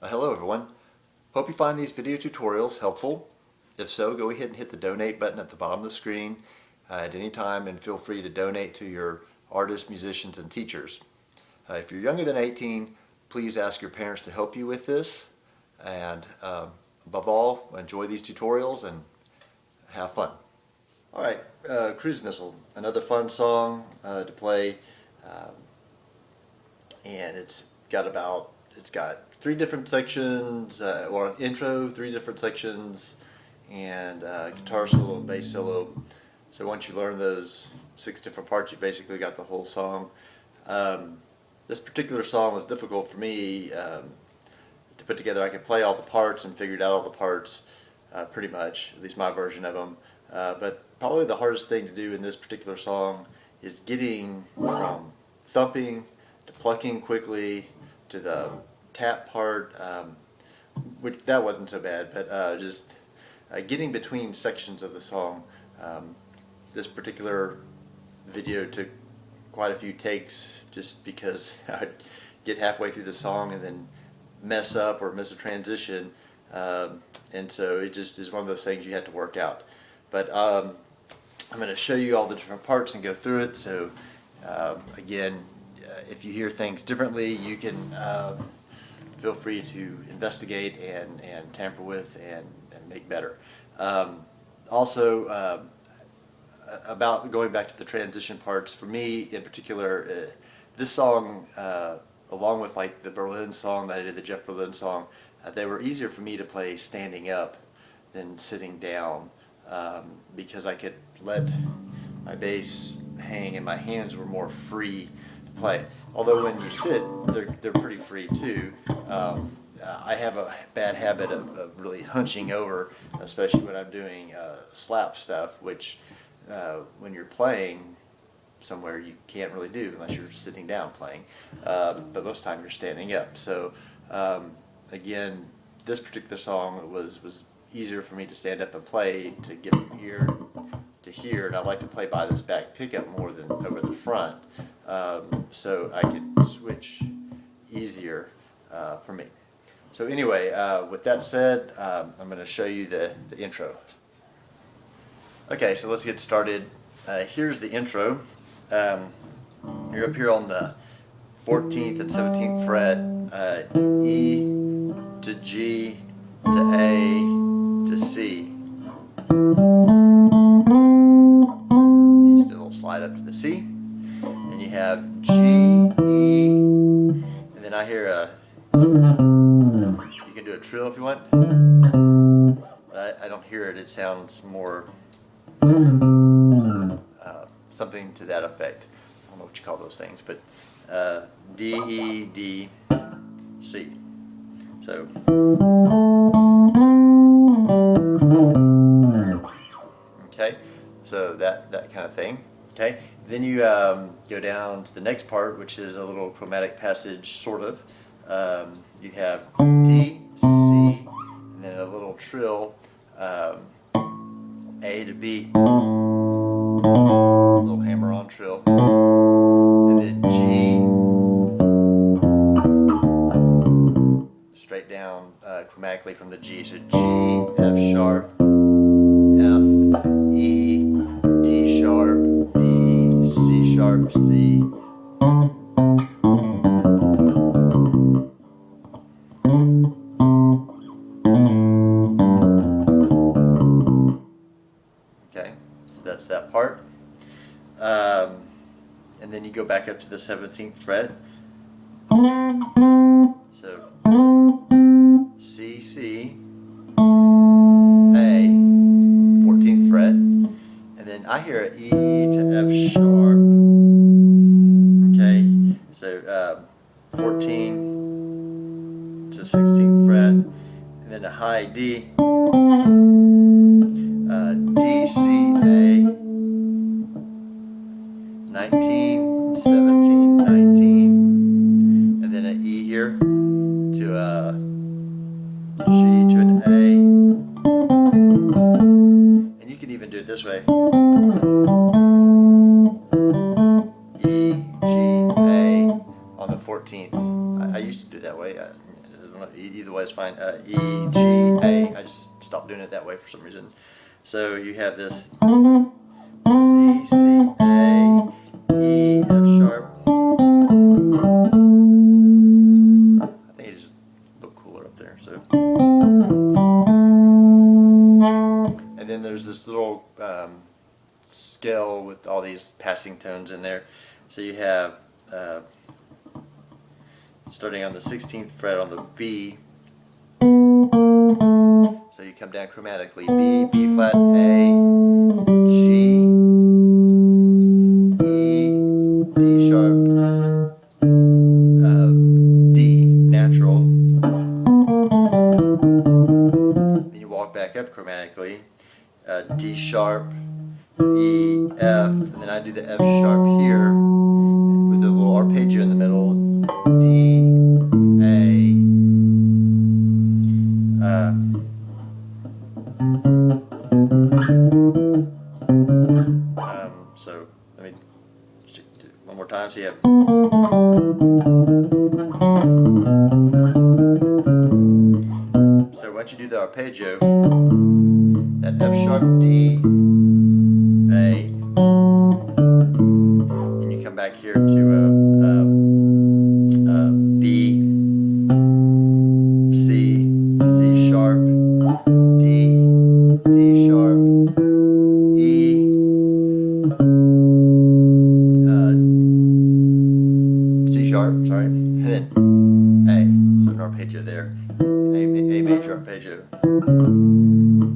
Hello everyone. Hope you find these video tutorials helpful. If so, go ahead and hit the donate button at the bottom of the screen at any time, and feel free to donate to your artists, musicians, and teachers. If you're younger than 18, please ask your parents to help you with this, and above all, enjoy these tutorials and have fun. Alright, Cruise Missile, another fun song to play, and it's got 3 different sections, or an intro, 3 different sections, and guitar solo and bass solo. So once you learn those 6 different parts, you basically got the whole song. This particular song was difficult for me to put together. I could play all the parts and figured out all the parts pretty much, at least my version of them. But probably the hardest thing to do in this particular song is getting from thumping to plucking quickly to the tap part, which that wasn't so bad, but just getting between sections of the song. This particular video took quite a few takes just because I'd get halfway through the song and then mess up or miss a transition, and so it just is one of those things you have to work out. But I'm going to show you all the different parts and go through it, so again, if you hear things differently, you can feel free to investigate and tamper with and make better. Also, about going back to the transition parts, for me in particular, this song, along with like the Berlin song that I did, the Jeff Berlin song, they were easier for me to play standing up than sitting down, because I could let my bass hang and my hands were more free to play. Although when you sit, they're pretty free too. I have a bad habit of really hunching over, especially when I'm doing slap stuff, which when you're playing somewhere you can't really do unless you're sitting down playing, but most of the time you're standing up. So again, this particular song was easier for me to stand up and play, to get from here to here, and I like to play by this back pickup more than over the front, so I could switch easier for me. So anyway, with that said, I'm going to show you the intro. Okay, so let's get started. Here's the intro. You're up here on the 14th and 17th fret, E to G to A to C. You just do a little slide up to the C. Then you have G, E, and then I hear a, you can do a trill if you want, but I don't hear it. It sounds more something to that effect. I don't know what you call those things, but D, E, D, C. So okay, so that kind of thing. Okay, then you go down to the next part, which is a little chromatic passage, sort of. You have D, C, and then a little trill, A to B, a little hammer-on trill, and then G, straight down chromatically from the G, so G, F sharp, F, E, D sharp, D, C sharp, C. Okay, so that's that part. And then you go back up to the 17th fret. So C, C, A, 14th fret, and then I hear an E to F sharp. Okay, so 14 to 16th fret, and then a high D, D, C, A, 19, 17, 19, and then an E here to a G to an A, and you can even do it this way. 15th. I used to do it that way. I don't know, either way is fine. E, G, A. I just stopped doing it that way for some reason. So you have this C, C, A, E, F sharp. I think it just looked cooler up there. So, and then there's this little scale with all these passing tones in there. So you have starting on the 16th fret on the B. So you come down chromatically: B, B flat, A, G, E, D sharp, D natural. Then you walk back up chromatically: D sharp, E, F, and then I do the F sharp here with a little arpeggio in the middle: D, A. So let me do one more time. So you have. So once you do the arpeggio, that F sharp, D, A, and you come back here to B, C, C sharp, D, D sharp, E, C sharp, sorry, and then A. So an arpeggio there, A major arpeggio,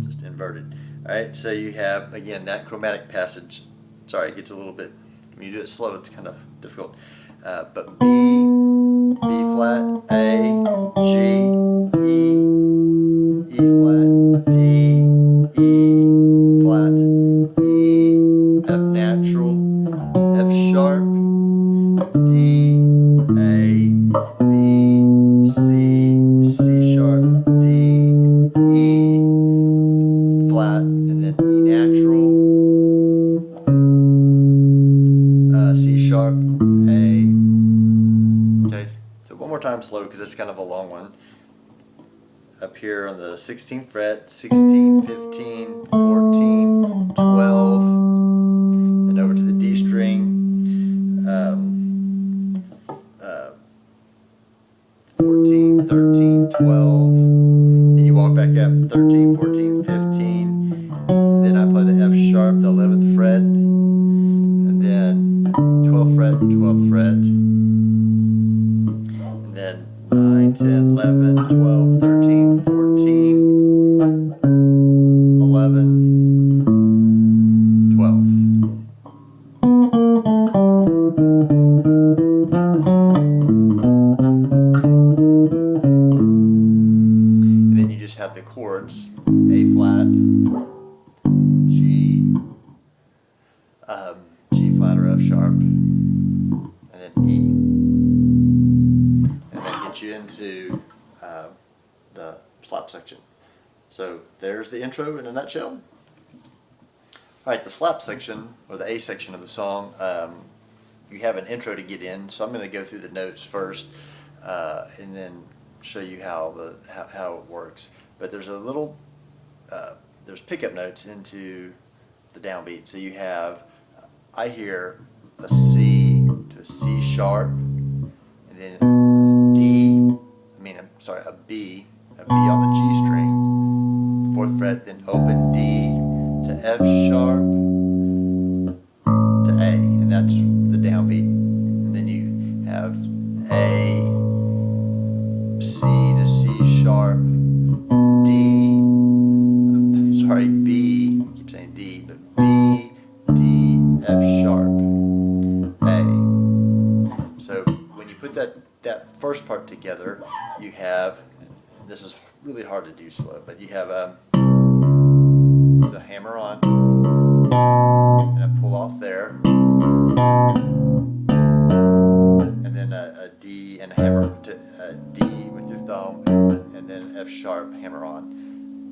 just inverted. Alright, so you have, again, that chromatic passage. Sorry, it gets a little bit, when you do it slow, it's kind of difficult. But B, B flat, A, G, E, E flat, D, E flat, E, F natural, F sharp, D, A, B, C, C sharp, D, E flat, and then E natural, C sharp, A. Okay, so one more time slow because it's kind of a long one. Up here on the 16th fret, 16, 15, 14, 12, then over to the D string, 14, 13, 12, then you walk back up 13, 14, 15, then I play the F sharp, the 11th fret, and then 12th fret, 12th fret, and then 9, 10, 11, 12, 13, 14, 11, 12. And then you just have the chords: A flat, G, G flat or F sharp, and then E. And that gets you into the slap section. So there's the intro in a nutshell. Alright, the slap section, or the A section of the song, you have an intro to get in, so I'm going to go through the notes first and then show you how it works. But there's a little, there's pickup notes into the downbeat. So you have, I hear a C to a C sharp, and then a B on the G string, 4th fret, then open D to F sharp to A, and that's the downbeat. And then you have A, C to C sharp, B, I keep saying D, but B, D, F sharp, A. So when you put that first part together, you have, this is really hard to do slow, but you have the hammer on, and a pull off there, and then a D and a hammer to D with your thumb, and then F sharp, hammer on,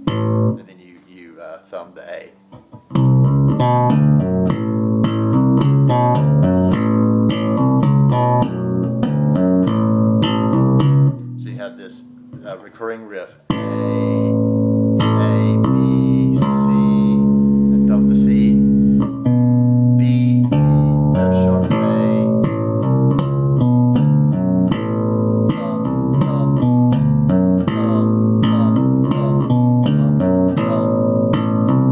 and then you thumb the A. recurring riff. A, B, C, and thumb the C, B, D, F sharp, A, thumb, thumb, thumb, thumb, thumb,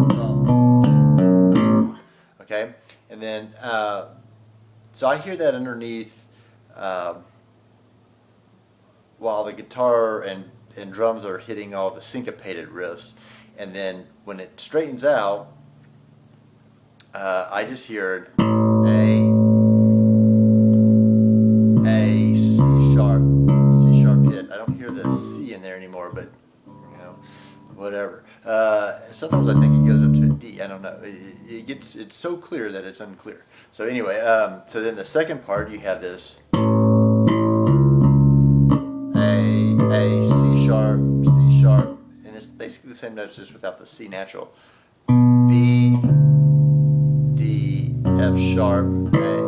thumb, thumb. Okay, and then so I hear that underneath while the guitar and drums are hitting all the syncopated riffs, and then when it straightens out, I just hear A, C sharp hit. I don't hear the C in there anymore, but you know, whatever. Sometimes I think it goes up to a D. I don't know. It's so clear that it's unclear. So anyway, so then the second part, you have this A, C sharp, and it's basically the same notes just without the C natural. B, D, F sharp, A.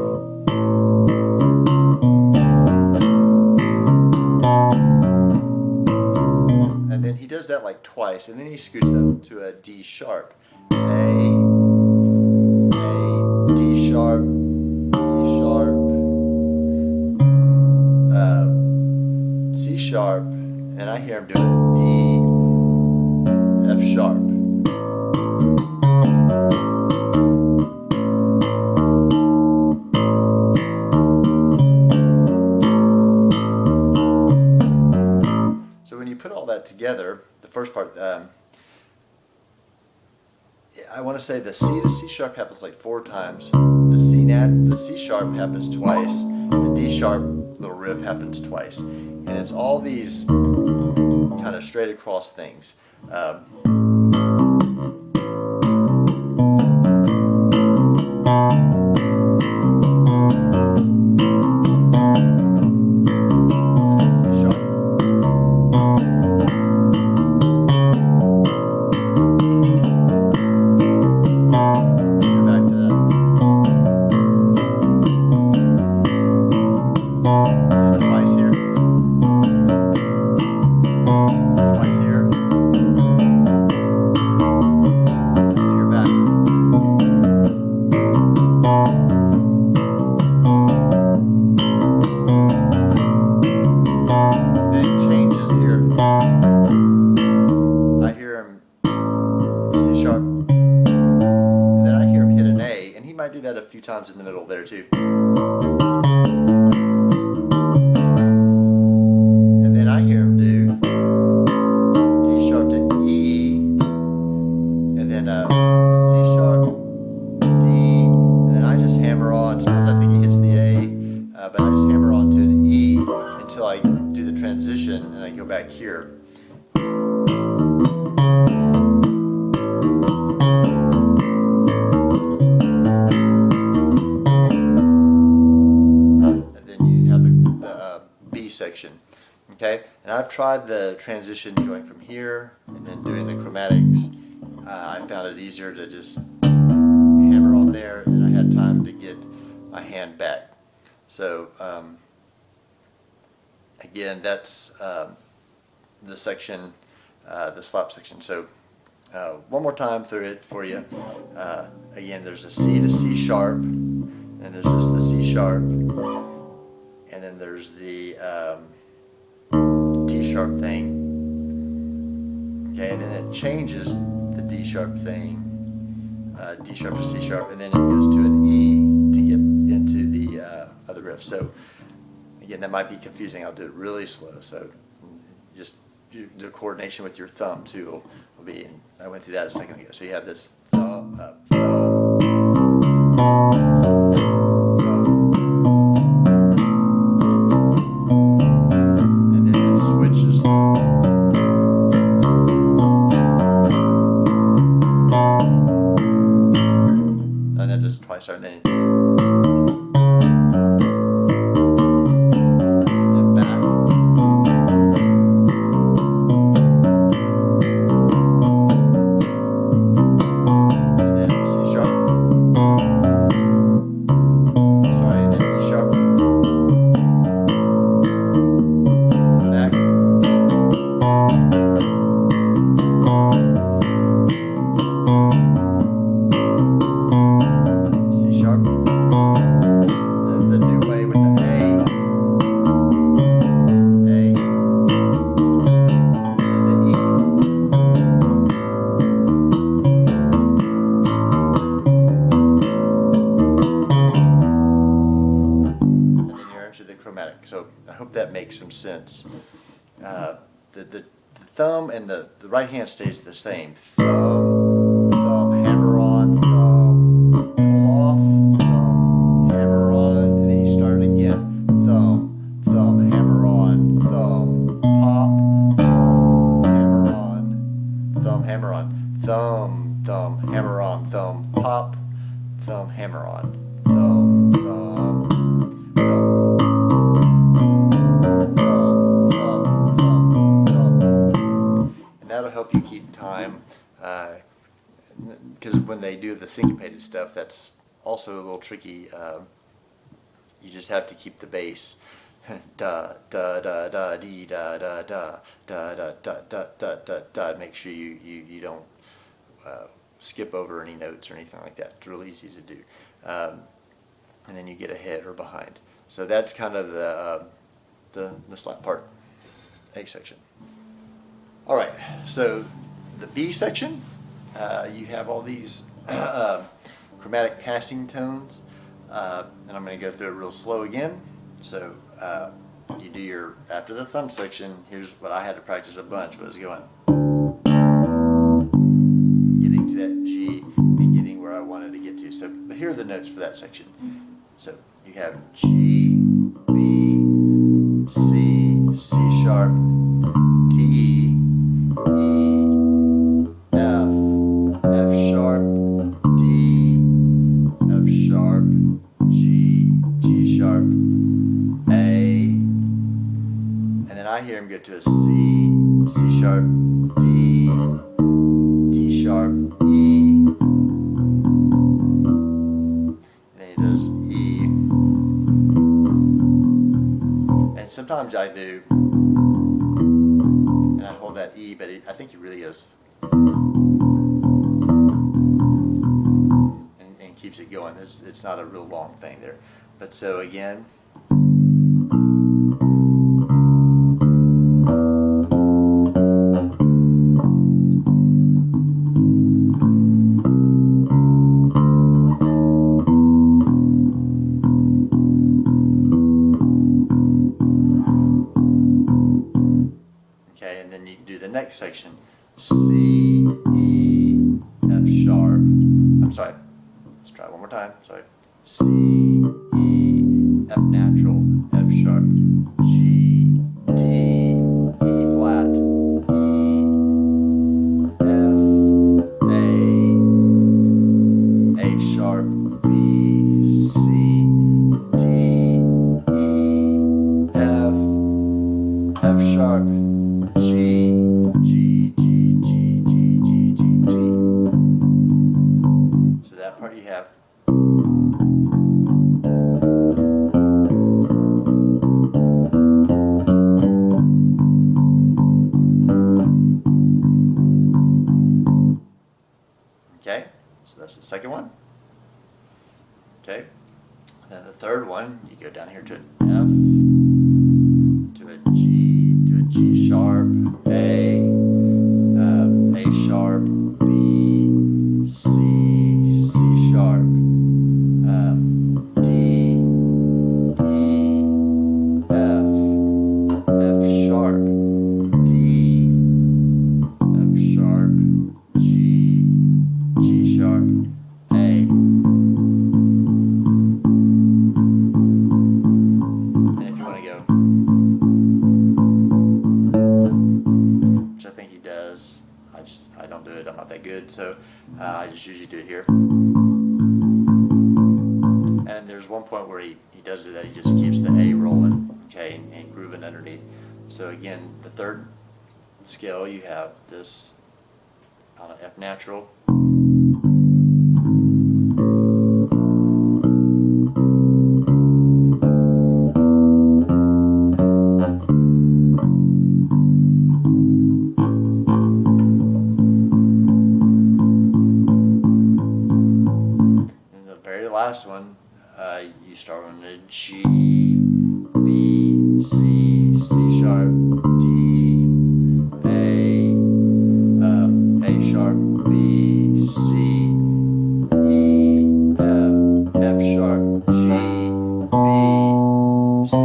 And then he does that like twice, and then he scoots up to a D sharp. A, D sharp, C sharp, and I hear him doing D, F sharp. So when you put all that together, the first part, I want to say the C to C sharp happens like 4 times. The C sharp happens twice. The D sharp little riff happens twice. And it's all these kind of straight across things. Do that a few times in the middle there too. And then I hear him do D sharp to E, and then C sharp, D, and then I just hammer on. Sometimes I think he hits the A, but I just hammer on to an E until I do the transition and I go back here. Section. Okay, and I've tried the transition going from here and then doing the chromatics. I found it easier to just hammer on there, and I had time to get my hand back. So again, that's the section, the slap section. So one more time through it for you. Again, there's a C to C sharp, and there's just the C sharp. And then there's the D sharp thing. Okay, and then it changes the D sharp thing, D sharp to C sharp, and then it goes to an E to get into the other riff. So again, that might be confusing. I'll do it really slow. So just the coordination with your thumb too will be. I went through that a second ago. So you have this thumb up, thumb. Twice, and then back, and then C sharp, chromatic. So I hope that makes some sense. The thumb and the right hand stays the same. Thumb, thumb, hammer on, thumb, pull off, thumb, hammer on, and then you start again. Thumb, thumb, hammer on, thumb, pop, thumb, hammer on, thumb, hammer on, thumb, thumb, hammer on, thumb, pop, thumb, hammer on, thumb, thumb, thumb. That'll help you keep time, because when they do the syncopated stuff, that's also a little tricky. You just have to keep the bass. Da da da da dee da da da da da da da da da da. Make sure you don't skip over any notes or anything like that. It's really easy to do, and then you get ahead or behind. So that's kind of the slap part, A section. All right, so the B section, you have all these chromatic passing tones, and I'm going to go through it real slow again. So you do your, after the thumb section, here's what I had to practice a bunch, was going, getting to that G and getting where I wanted to get to. So but here are the notes for that section. So you have G, B, C, C sharp, D, E, F, F sharp, D, F sharp, G, G sharp, A, and then I hear him go to a C, C sharp, D, D sharp, E, and then he does E, and sometimes I do, and I hold that E, but I think he really is, and keeps it going. It's not a real long thing there. But so again, okay, and then you do the next section, C, E, F sharp, I'm sorry, let's try it one more time, sorry, C, E, F natural, F sharp, G, D, E flat, E, F, A sharp, B, C, D, E, F sharp, G, G, G, G, G, G, G, G. So that part you have. Okay, so that's the second one. Okay, then the third one, you go down here to an F, to a G sharp, A sharp, B, C, C sharp, D, E, F sharp, D, F sharp, G, G sharp, A. And if you want to go, which I think he does, I don't do it, I'm not that good, so I just usually do it here. And there's one point where he does do that, he just keeps the A rolling, okay, and grooving underneath. So again, the third scale, you have this on an F natural. Last one, you start on a G, B, C, C sharp, D, A sharp, B, C, E, F sharp, G, B, C,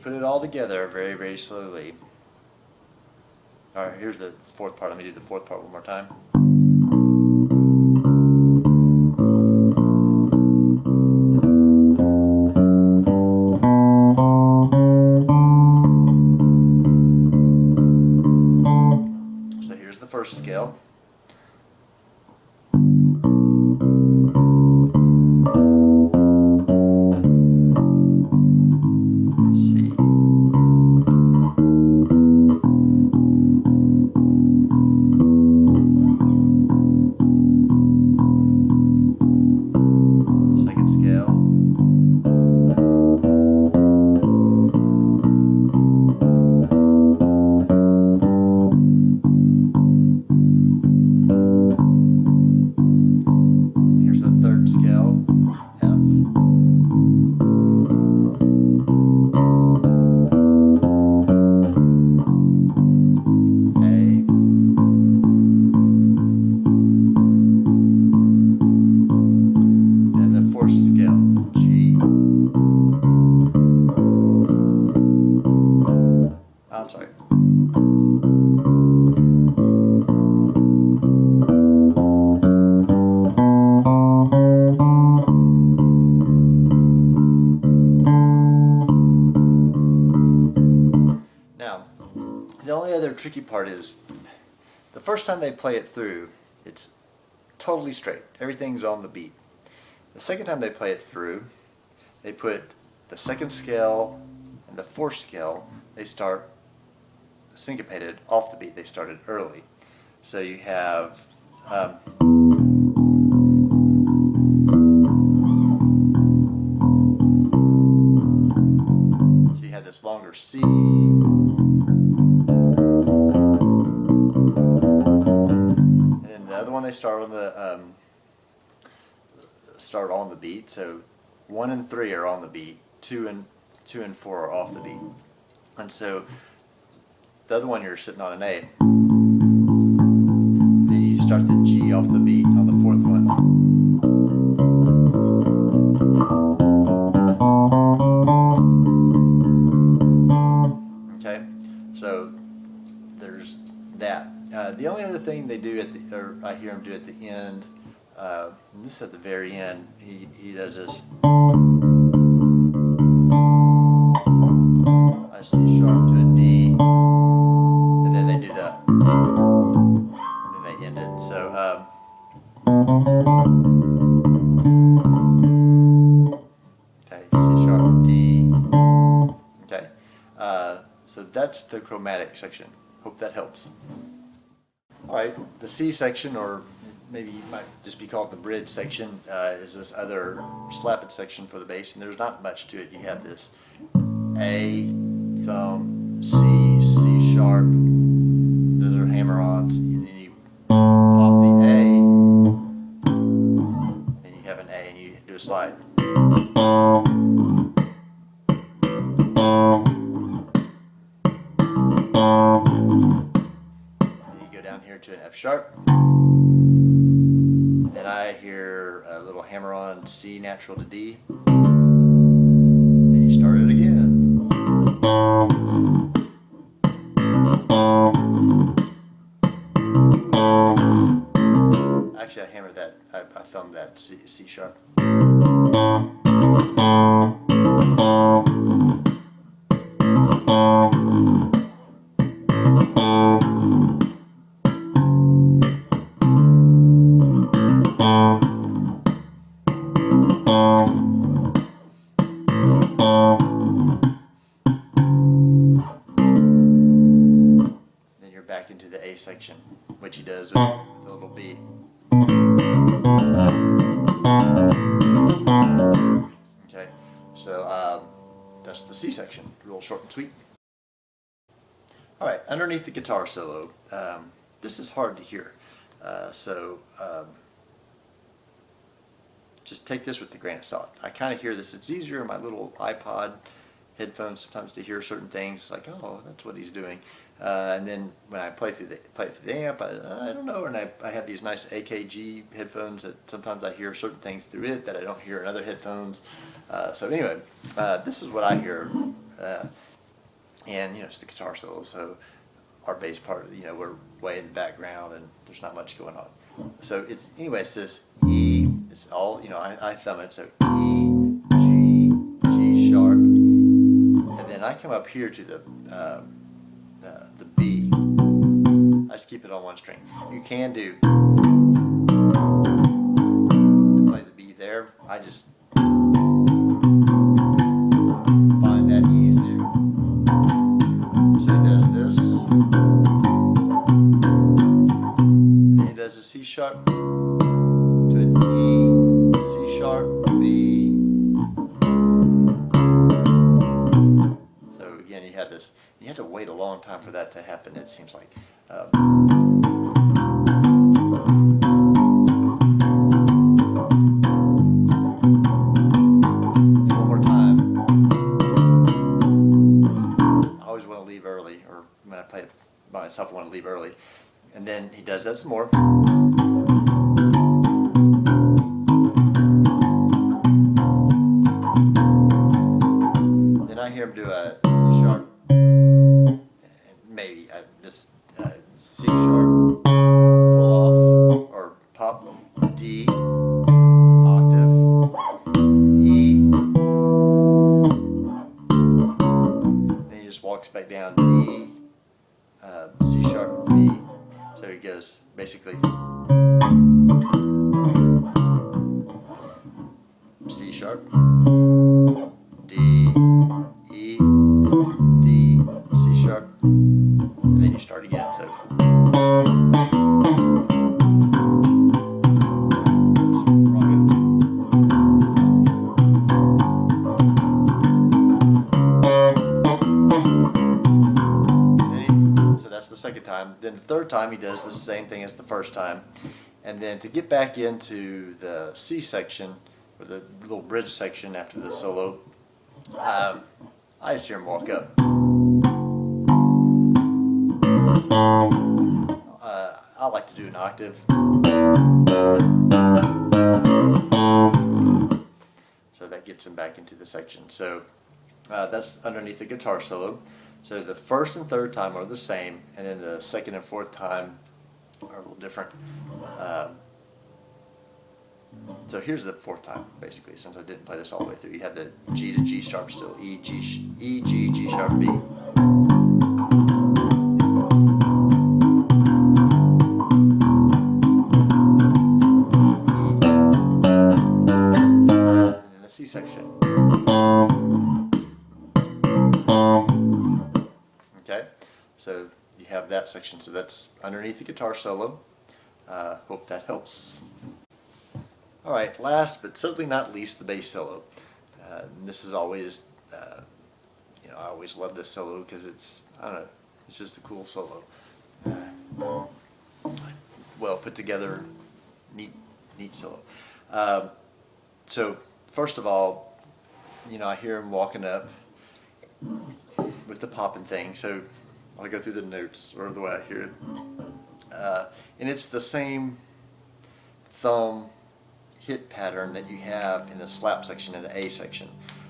put it all together very, very slowly. All right, here's the fourth part. Let me do the fourth part one more time. So here's the first scale. Second scale. Here's the third scale, F. I'm sorry. Now, the only other tricky part is the first time they play it through, it's totally straight. Everything's on the beat. The second time they play it through, they put the second scale and the fourth scale, they start syncopated off the beat. They started early. So you have this longer C, and then the other one they start on the beat. So 1 and 3 are on the beat, 2 and 4 are off the beat, and so the other one you're sitting on an A. Then you start the G off the beat on the fourth one. Okay, so there's that. The only other thing they do or I hear him do at the end, and this is at the very end, he does this. A C sharp to a D, and then they do that, and then they end it. So okay, C sharp D. Okay, so that's the chromatic section. Hope that helps. All right, the C section, or maybe it might just be called the bridge section, is this other slap-it section for the bass, and there's not much to it. You have this A, thumb, C, C sharp, those are hammer-ons, and then you pop the A, and you have an A, and you do a slide. Then you go down here to an F sharp, and then I hear a little hammer-on C natural to D, then you start it again. Actually, I hammered that. I thumbed that C sharp. Then you're back into the A section, which he does with the little B. Okay, so that's the C section, real short and sweet. All right, underneath the guitar solo, this is hard to hear, so just take this with a grain of salt. I kind of hear this. It's easier in my little iPod headphones sometimes to hear certain things. It's like, oh, that's what he's doing. And then when I play through the amp, I don't know, and I have these nice AKG headphones that sometimes I hear certain things through it that I don't hear in other headphones. So anyway, this is what I hear. and it's the guitar solo. So our bass part, we're way in the background, and there's not much going on. So it's this E. It's all I thumb it. So E, G, G sharp, and then I come up here to the B. I just keep it on one string. You can do play the B there. I just find that easier. So it does this. And then it does a C sharp to a D, C sharp, B. So again, you have this. You have to wait a long time for that to happen, it seems like. And one more time. I always want to leave early, or when I play it by myself, I want to leave early. And then he does that some more. Then I hear him do a C sharp. Maybe I just C sharp, pull off, or pop, D, octave, E, then he just walks back down, D, C sharp, B. So he goes basically C sharp, D, E, D, C sharp, and then you start again. So that's the second time. Then the third time he does the same thing as the first time, and then to get back into the C section, or the little bridge section after the solo, I just hear him walk up. I like to do an octave. So that gets him back into the section. So that's underneath the guitar solo. So the first and third time are the same, and then the second and fourth time are a little different. So here's the fourth time, basically, since I didn't play this all the way through. You have the G to G sharp still, E, G, G sharp, B. And then the C section. Okay, so you have that section. So that's underneath the guitar solo. Hope that helps. All right, last but certainly not least, the bass solo. This is always, I always love this solo because it's just a cool solo. Well put together, neat solo. So first of all, I hear him walking up with the popping thing. So I'll go through the notes, or the way I hear it. And it's the same thumb hit pattern that you have in the slap section and the A section.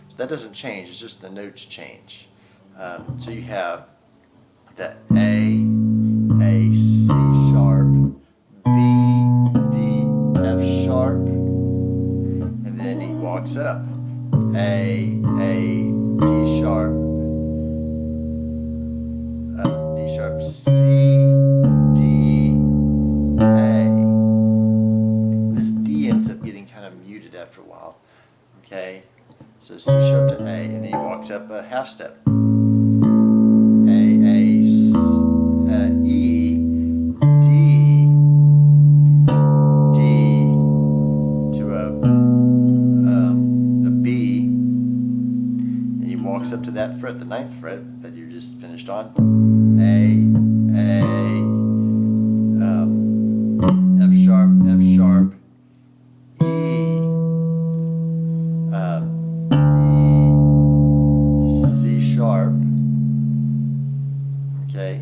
So that doesn't change, it's just the notes change. So you have the A, C sharp, B, D, F sharp, and then he walks up. A, D sharp, D sharp, C, D, A. This D ends up getting kind of muted after a while. Okay, so C sharp to A, and then he walks up a half step. E, D, D to a B, and he walks up to that fret, the 9th fret that you just finished on. F sharp, E, D, C sharp. Okay.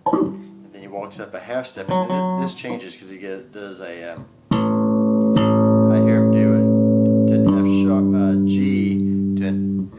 And then he walks up a half step, and this changes because he does a. I hear him do it to an F sharp, G to an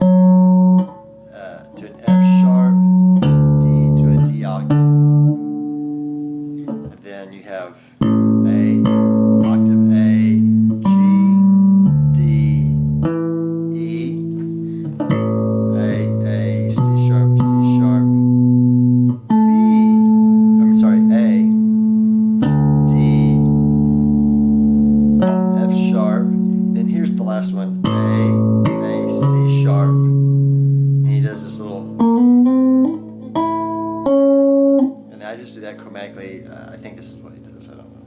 last one, A, C sharp. And he does this little, and I just do that chromatically. I think this is what he does, I don't know.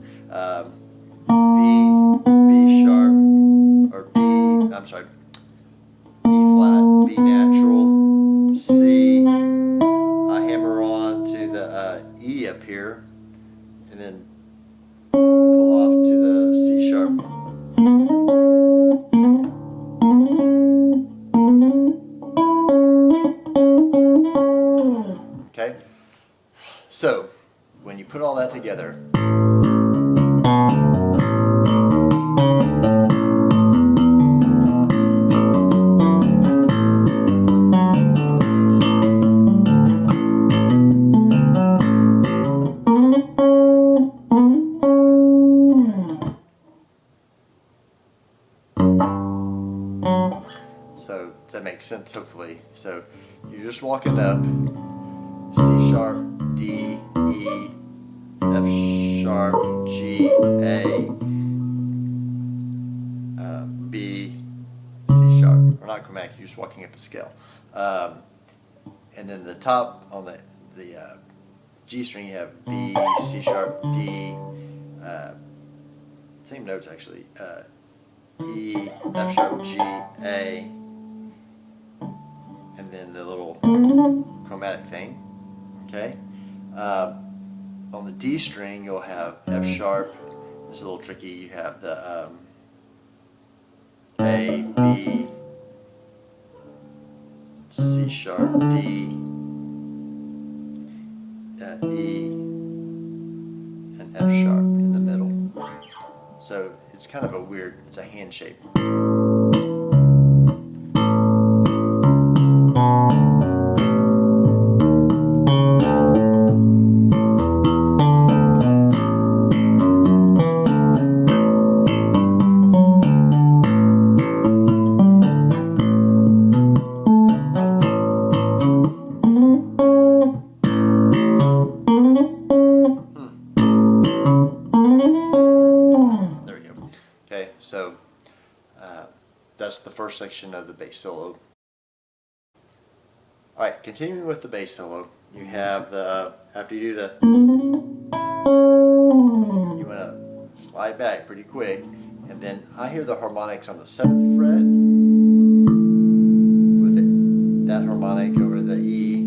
B sharp, or B, I'm sorry, B flat, B natural, C, I hammer on to the E up here, and then pull off to the C sharp. Okay, so when you put all that together, so does that make sense, hopefully? So you're just walking up C sharp, D, E, F sharp, G, A, B, C sharp. Or not chromatic, you're just walking up a scale. And then the top on the G string, you have B, C sharp, D, same notes actually, E, F sharp, G, A, and then the little chromatic thing. Okay. On the D string, you'll have F sharp. This is a little tricky. You have the A, B, C sharp, D, E, and F sharp in the middle. So it's kind of a weird, it's a hand shape. So that's the first section of the bass solo. Alright, continuing with the bass solo, you have the, after you do the, you want to slide back pretty quick, and then I hear the harmonics on the 7th fret, with that harmonic over the E,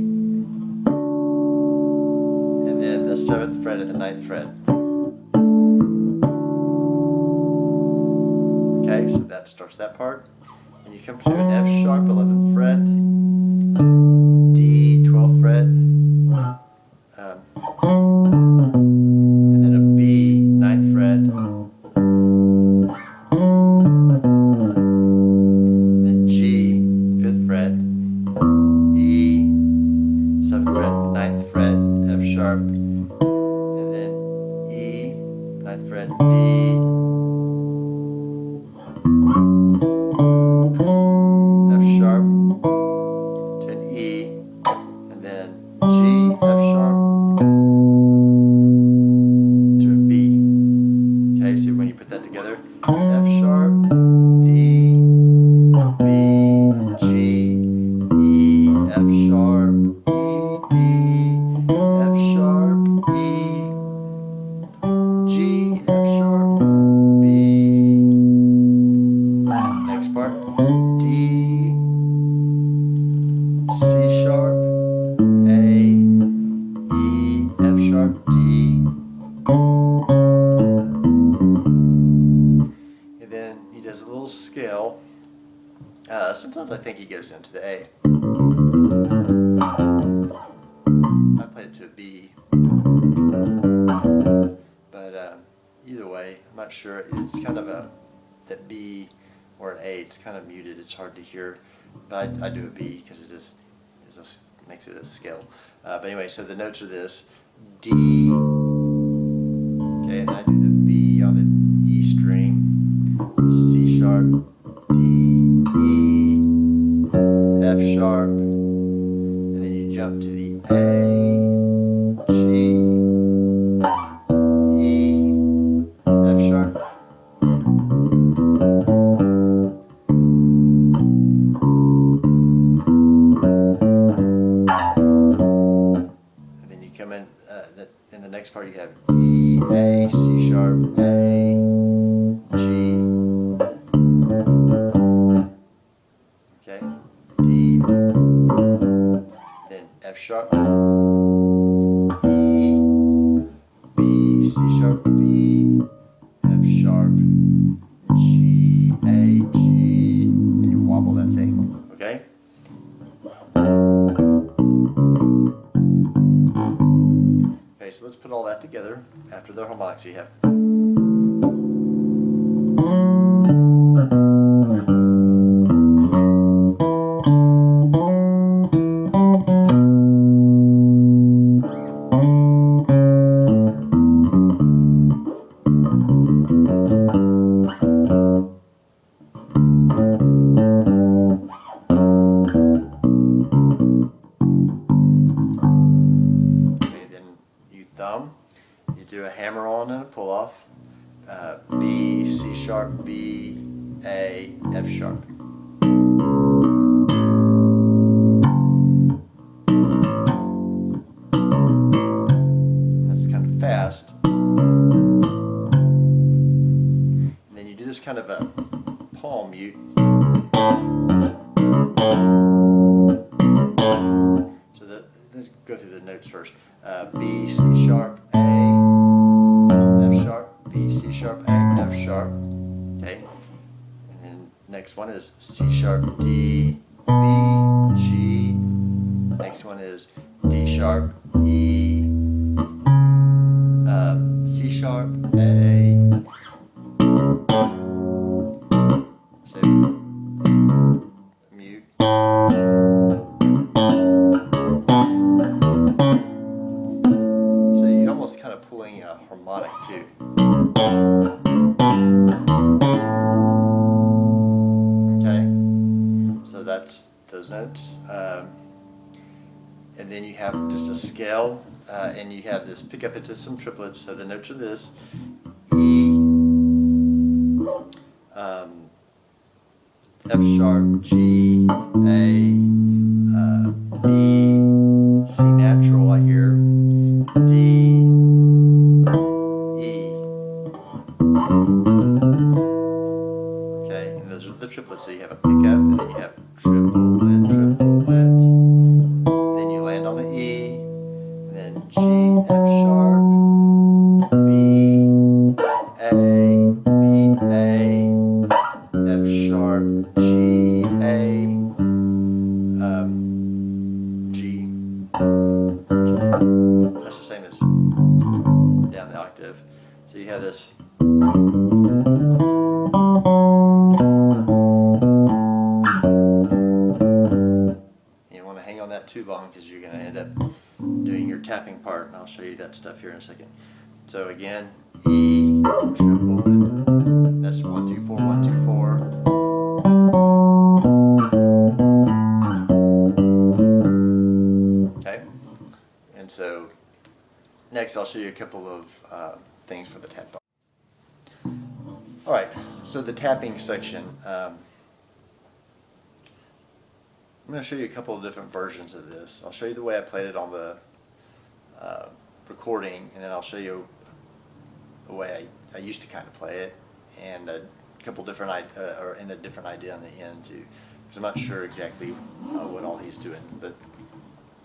and then the 7th fret and the 9th fret. Okay, so that starts that part. And you come to an F sharp 11th fret, D 12th fret, and then a B 9th fret, then G 5th fret, E 7th fret, 9th fret, F sharp, and then E 9th fret, D, F sharp to an E, and then G, F sharp to a B. Okay, so when you put that together, F sharp, D, B, G, E, F sharp, E, D, F sharp, E, G, F sharp, B. Next part, D, C sharp, A, E, F sharp, D. And then he does a little scale. Sometimes I think he goes into the A. I played it to a B. But either way, I'm not sure. It's kind of that B or an A, it's kind of muted, it's hard to hear, but I do a B because it just makes it a scale. But anyway, so the notes are this, D, okay, and then I do the B on the E string, C sharp, D, E, F sharp, and then you jump to the A, G, E, F sharp, then in the next part you have D, A, C sharp, A, G. Okay, D, then F sharp, E, B, C sharp, B, F sharp, G, A, G, and you wobble that thing, okay? Okay, so let's put all that together after the harmonics you have. You do a hammer on and a pull off, B, C sharp, B, A, F sharp. That's kind of fast. And then you do this kind of a palm mute. So let's go through the notes first. B, C sharp, A, F sharp, B, C sharp, A, F sharp. Okay. And then next one is C sharp, D, B, G. Next one is D sharp, E, C sharp, A. So mute. So you're almost kind of pulling a harmonic too. Okay, so that's those notes. And then you have just a scale, and you have this pick up into some triplets. So the notes are this: E, F sharp, G, A, B, C natural, I hear, D, E. Okay, and those are the triplets. So you have a pickup, and then you have triplet, triplet. Then you land on the E, and then G, F sharp, B, A, B, A, F sharp, G, A, G. That's the same as down the octave. So you have this. You want to hang on that too long because you're going to end up doing your tapping part, and I'll show you that stuff here in a second. So again, E, triple, that's 1, 2, 4, 1, 2, 4. And so next I'll show you a couple of things for the tap bar. Alright, so the tapping section, I'm going to show you a couple of different versions of this. I'll show you the way I played it on the recording, and then I'll show you the way I used to kind of play it, and a couple different or in a different idea on the end too, because I'm not sure exactly what all he's doing. But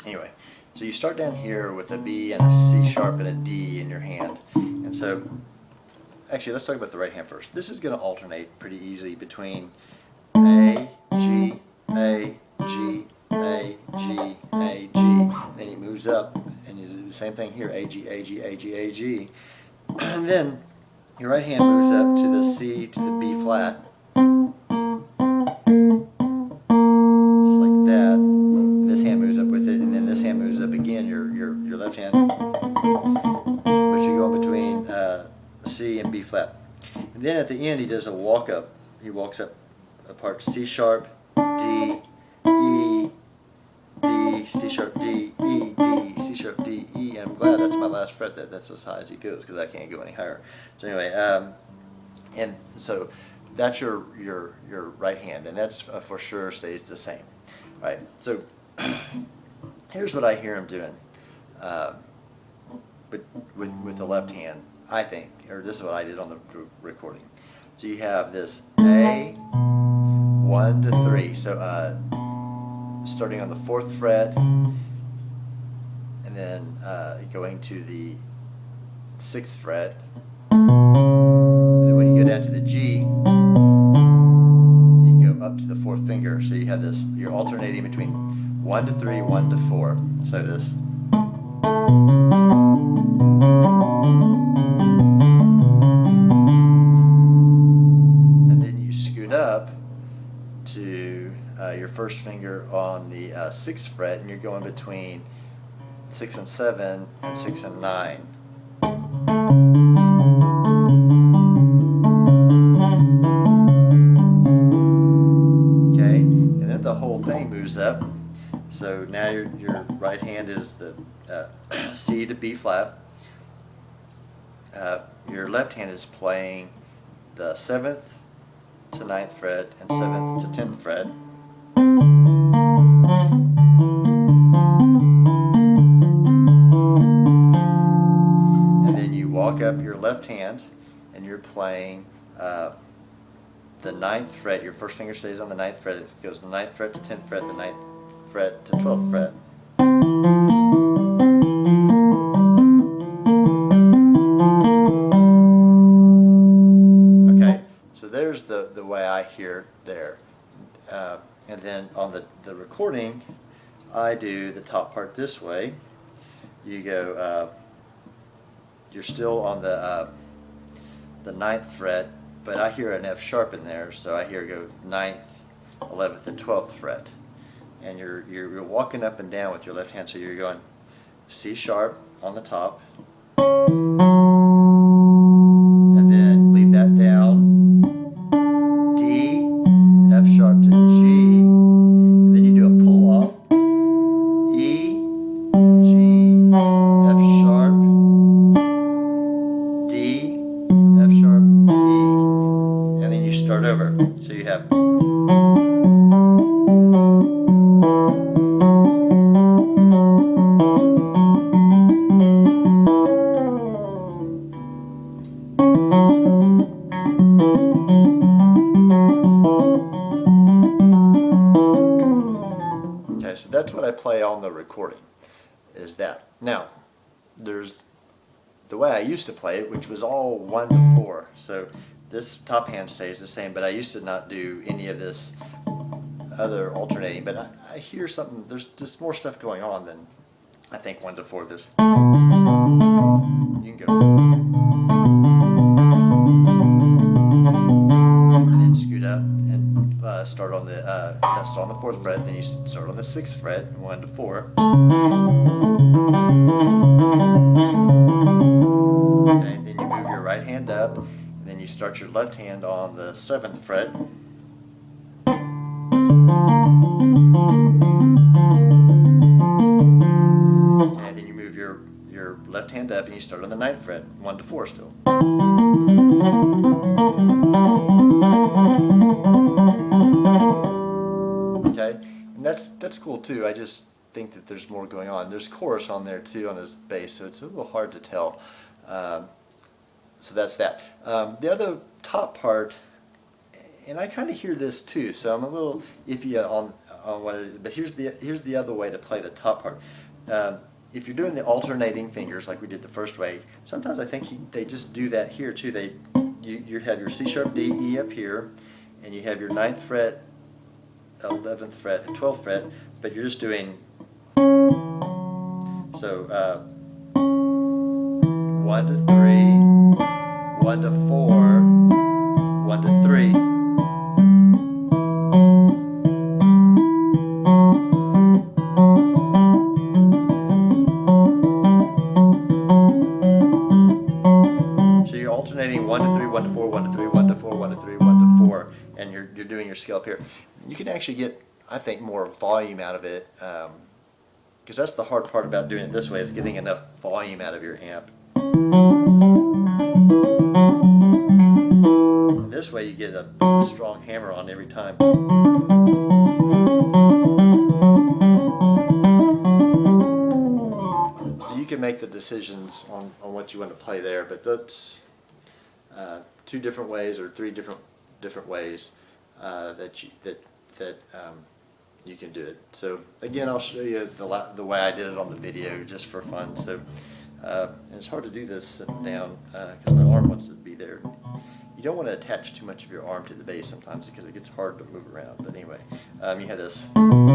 anyway, so you start down here with a B and a C sharp and a D in your hand. And so, actually, let's talk about the right hand first. This is going to alternate pretty easily between A, G, A, G, A, G, A, G. Then he moves up, and you do the same thing here, A, G, A, G, A, G, A, G. And then your right hand moves up to the C, to the B flat. Just like that. This hand moves up with it, and then this hand moves up again, your left hand. But you go in between C and B flat. And then at the end he does a walk up. He walks up a part C sharp, D, E, D, C sharp, D, E, D, C sharp, D, E, and I'm glad that's my last fret, that's as high as it goes, because I can't go any higher. So anyway, and so that's your right hand, and that's for sure stays the same. Right, so here's what I hear him doing. the left hand, I think, or this is what I did on the recording. So you have this A, 1 to 3. So starting on the 4th fret, and then going to the 6th fret. And then when you go down to the G, you go up to the 4th finger. So you have this, you're alternating between 1 to 3, 1 to 4. So this. And then you scoot up to your first finger on the 6th fret, and you're going between 6 and 7 and 6 and 9. Okay, and then the whole thing moves up. So now your right hand is the C to B flat. Your left hand is playing the 7th to 9th fret and 7th to 10th fret. And then you walk up your left hand and you're playing the 9th fret. Your first finger stays on the 9th fret. It goes the 9th fret to 10th fret, the 9th fret to 12th fret. Okay, so there's the way I hear there. And then on the recording, I do the top part this way. You go, you're still on the 9th fret, but I hear an F sharp in there, so I hear go 9th, 11th, and 12th fret. And you're walking up and down with your left hand, so you're going C sharp on the top, and then lead that down, D, F sharp to G, and then you do a pull off, E, G, F sharp, D, F sharp, E, and then you start over. So you have so that's what I play on the recording, is that. Now, there's the way I used to play it, which was all 1 to 4. So this top hand stays the same, but I used to not do any of this other alternating. But I hear something, there's just more stuff going on than I think 1 to 4. This. You can go. And then scoot up and start on the that's on the 4th fret, then you start on the 6th fret, 1 to 4. Okay, then you move your right hand up, and then you start your left hand on the 7th fret. And then you move your left hand up and you start on the 9th fret, 1 to 4 still. Okay, and that's cool too. I just think that there's more going on. There's chorus on there too on his bass, so it's a little hard to tell. So that's that. The other top part, and I kind of hear this too, so I'm a little iffy on what it is, but here's the other way to play the top part. If you're doing the alternating fingers like we did the first way, sometimes I think they just do that here too. You have your C sharp, D, E up here, and you have your 9th fret, 11th fret, and 12th fret, but you're just doing, so 1 to 3, 1 to 4, 1 to 3. So you're alternating 1 to 3, 1 to 4, 1 to 3, 1 to 4, 1 to 3, 1 to 4, and you're doing your scale up here. You can actually get, I think, more volume out of it, because that's the hard part about doing it this way, is getting enough volume out of your amp. And this way you get a strong hammer on every time. So you can can make the decisions on what you want to play there, but that's 2 different ways or 3 different ways that you can do it. So again, I'll show you the way I did it on the video just for fun. So and it's hard to do this sitting down because my arm wants to be there. You don't want to attach too much of your arm to the bass sometimes because it gets hard to move around. But anyway, you have this. Move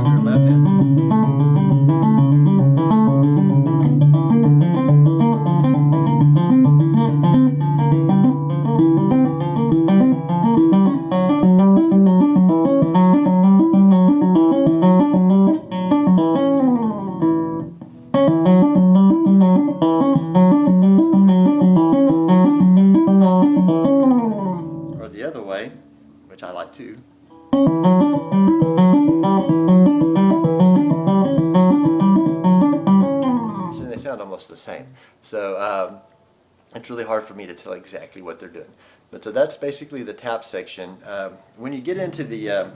your left hand. Or the other way, which I like too. So they sound almost the same. So it's really hard for me to tell exactly what they're doing. But so that's basically the tap section. When you get into the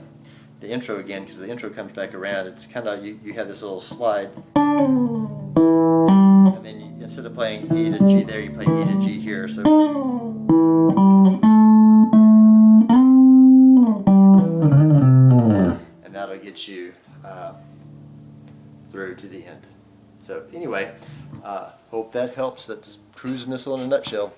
intro again, because the intro comes back around, it's kind of, you have this little slide. And then instead of playing E to G there, you play E to G here. So and that'll get you through to the end. So anyway, hope that helps. That's Cruise Missile in a nutshell.